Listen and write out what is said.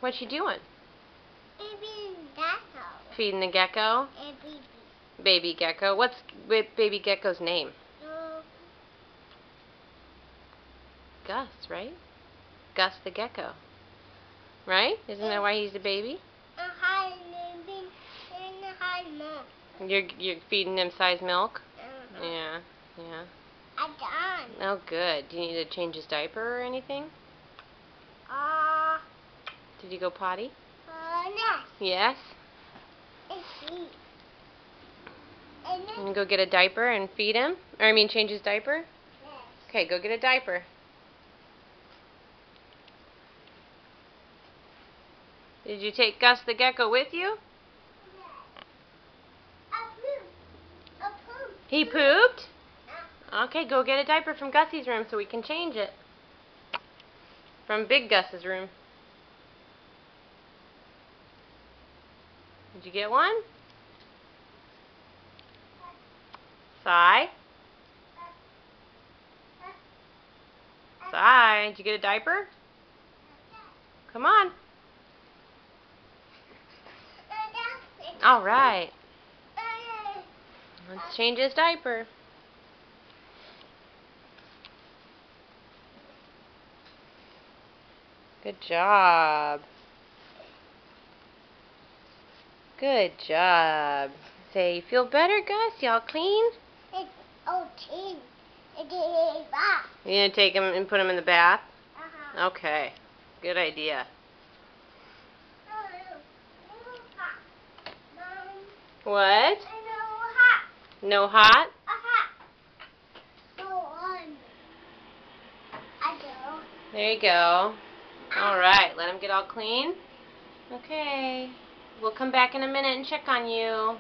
What's she doing? Feeding gecko. Feeding the gecko? Baby. Baby gecko. What's baby gecko's name? Gus, right? Gus the gecko. Right? Isn't that why he's a baby? You're feeding him size milk? Yeah, yeah. I'm done. Oh, good. Do you need to change his diaper or anything? Did you go potty? Yes. Yes? And go get a diaper and feed him? Or I mean change his diaper? Yes. Okay, go get a diaper. Did you take Gus the gecko with you? He pooped? Okay, go get a diaper from Gussie's room so we can change it. From Big Gus's room. Did you get one? Sai? Sai, did you get a diaper? Come on. Alright. Let's change his diaper. Good job. Good job. Say, you feel better, Gus? Y'all clean? Clean. You gonna take him and put him in the bath? Okay. Good idea. What? No hot? There you go. Alright, let him get all clean. Okay. We'll come back in a minute and check on you.